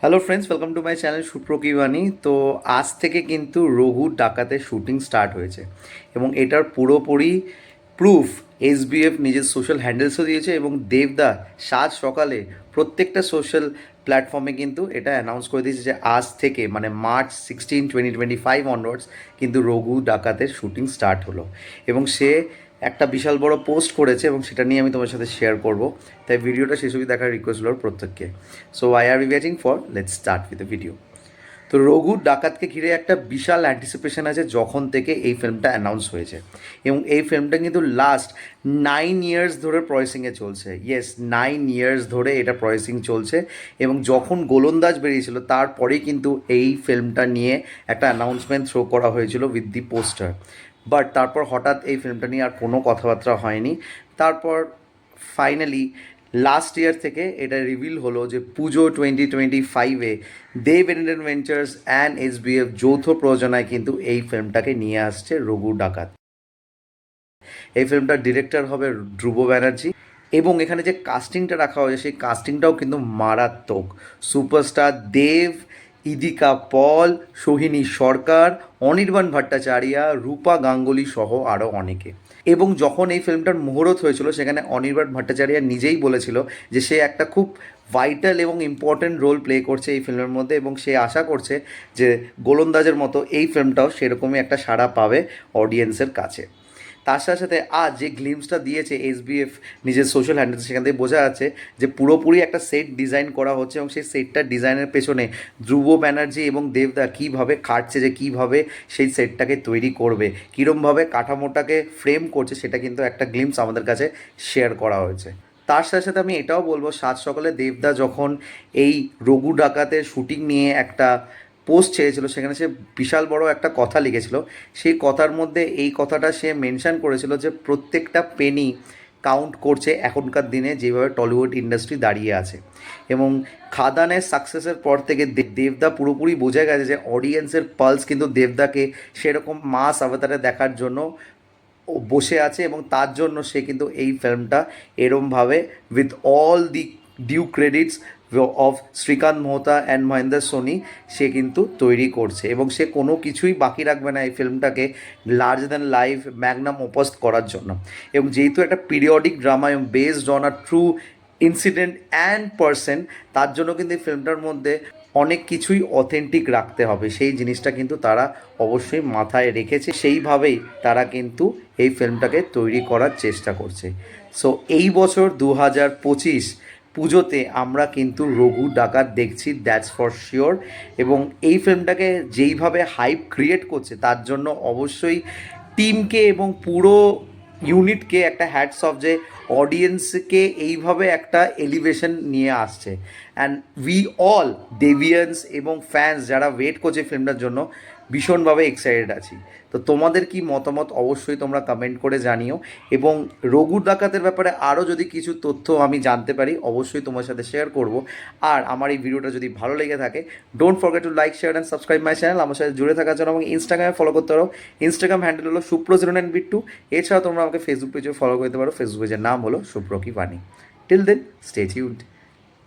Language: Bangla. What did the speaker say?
Hello friends, welcome to my channel সুপ্রকিবানী। তো আজ থেকে কিন্তু রঘু ডাকাতের শুটিং স্টার্ট হয়েছে এবং এটার পুরোপুরি প্রুফ এসবিএফ নিজের সোশ্যাল হ্যান্ডেলসও দিয়েছে এবং দেবদা সাত সকালে প্রত্যেকটা সোশ্যাল প্ল্যাটফর্মে কিন্তু এটা অ্যানাউন্স করে দিয়েছে যে আজ থেকে মানে মার্চ 16, 2025 অনওয়ার্ডস কিন্তু রঘু ডাকাতের শুটিং স্টার্ট হলো এবং সে একটা বিশাল বড় পোস্ট করেছে এবং সেটা নিয়ে আমি তোমার সাথে শেয়ার করব। তাই ভিডিওটা শেষ অবধি দেখার রিকোয়েস্ট হলো প্রত্যেককে। So I are be waiting for let's start with the video. তো রঘু ডাকাতকে ঘিরে একটা বিশাল অ্যান্টিসিপেশন আছে যখন থেকে এই ফিল্মটা অ্যানাউন্স হয়েছে এবং এই ফিল্মটা কিন্তু লাস্ট 9 ইয়ার্স ধরে প্রসেসিংয়ে চলছে। ইয়েস, 9 ইয়ার্স ধরে এটা প্রসেসিং চলছে এবং যখন গোলন্দাজ বেরিয়েছিল তারপরেই কিন্তু এই ফিল্মটা নিয়ে একটা অ্যানাউন্সমেন্ট থ্রো করা হয়েছিল উইথ দি পোস্টার। বাট তারপর হঠাৎ এই ফিল্মটা নিয়ে আর কোনো কথাবার্তা হয়নি। তারপর ফাইনালি লাস্ট ইয়ার থেকে এটা রিভিল হলো যে পুজো 2025-এ দেব এন্টারটেনমেন্টস অ্যান্ড এসবিএফ যৌথ প্রযোজনায় কিন্তু এই ফিল্মটাকে নিয়ে আসছে রঘু ডাকাত। এই ফিল্মটার ডিরেক্টর হবে ধ্রুব ব্যানার্জি এবং এখানে যে কাস্টিংটা রাখা হয়েছে সেই কাস্টিংটাও কিন্তু মারাত্মক। সুপারস্টার দেব, ইদিকা পল, সোহিনী সরকার, অনির্বাণ ভট্টাচার্য, রূপা গাঙ্গুলি সহ আরও অনেকে। এবং যখন এই ফিল্মটার মুহূর্ত হয়েছিল সেখানে অনির্বাণ ভট্টাচার্য নিজেই বলেছিল যে সে একটা খুব ভাইটাল এবং ইম্পর্ট্যান্ট রোল প্লে করছে এই ফিল্মের মধ্যে এবং সে আশা করছে যে গোলন্দাজের মতো এই ফিল্মটাও সেরকমই একটা সাড়া পাবে অডিয়েন্সের কাছে। তার সাথে সাথে আজ যে গ্লিমসটা দিয়েছে এসবিএফ নিজের সোশ্যাল হ্যান্ডেল, সেখান থেকে বোঝা যাচ্ছে যে পুরোপুরি একটা সেট ডিজাইন করা হচ্ছে এবং সেই সেটটার ডিজাইনের পেছনে ধ্রুব ব্যানার্জি এবং দেবদা কীভাবে খাটছে, যে কীভাবে সেই সেটটাকে তৈরি করবে, কীরমভাবে কাঠামোটাকে ফ্রেম করছে, সেটা কিন্তু একটা গ্লিমস আমাদের কাছে শেয়ার করা হয়েছে। তার সাথে সাথে আমি এটাও বলবো, সাত সকালে দেবদা যখন এই রঘু ডাকাতের শুটিং নিয়ে একটা পোস্ট ছেড়েছিল সেখানে সে বিশাল বড় একটা কথা লিখেছিল। সেই কথার মধ্যে এই কথাটা সে মেনশন করেছিল যে প্রত্যেকটা পেনি কাউন্ট করছে এখনকার দিনে যেভাবে টলিউড ইন্ডাস্ট্রি দাঁড়িয়ে আছে এবং খাদানের সাকসেসের পর থেকে দেবদা পুরোপুরি বোঝা গেছে যে অডিয়েন্সের পালস কিন্তু দেবদাকে সেরকম মাস অবতারে দেখার জন্য বসে আছে এবং তার জন্য সে কিন্তু এই ফিল্মটা এরমভাবে with all the due credits of Srikanth Mohta and Mahendra Soni সে কিন্তু তৈরি করছে এবং সে কোনো কিছুই বাকি রাখবে না এই ফিল্মটাকে large than life magnum opus করার জন্য। এবং যেহেতু একটা পিরিয়ডিক ড্রামা এবং based on a true incident and person, তার জন্য কিন্তু এই ফিল্মটার মধ্যে অনেক কিছুই অথেন্টিক রাখতে হবে, সেই জিনিসটা কিন্তু তারা অবশ্যই মাথায় রেখেছে, সেইভাবেই তারা কিন্তু এই ফিল্মটাকে তৈরি করার চেষ্টা করছে। সো এই বছর 2025 পুজোতে আমরা কিন্তু রঘু ডাকাত দেখছি, দ্যাটস ফর শিওর। এবং এই ফিল্মটাকে যেইভাবে হাইপ ক্রিয়েট করছে তার জন্য অবশ্যই টিমকে এবং পুরো ইউনিটকে একটা হ্যাটস অফ, যে অডিয়েন্সকে এইভাবে একটা এলিভেশন নিয়ে আসছে। অ্যান্ড উই অল ডেভিয়ান্স এবং ফ্যান্স যারা ওয়েট করছে ফিল্মটার জন্য ভীষণভাবে এক্সাইটেড আছি। তো তোমাদের কি মতামত অবশ্যই তোমরা কমেন্ট করে জানিও এবং রঘু ডাকাতের ব্যাপারে আরও যদি কিছু তথ্য আমি জানতে পারি অবশ্যই তোমার সাথে শেয়ার করব। আর আমার এই ভিডিওটা যদি ভালো লেগে থাকে, don't forget to like, share and subscribe my channel. আমার সাথে জুড়ে থাকার জন্য আমাকে ইনস্টাগ্রামে ফলো করতে পারো। ইনস্টাগ্রাম হ্যান্ডেল হলো সুপ্র09বিট্টু। এছাড়াও তোমরা আমাকে ফেসবুক পেজে ফলো করতে পারো, ফেসবুক পেজের নাম হলো সুপ্রকি বাণী। Till then, stay tuned.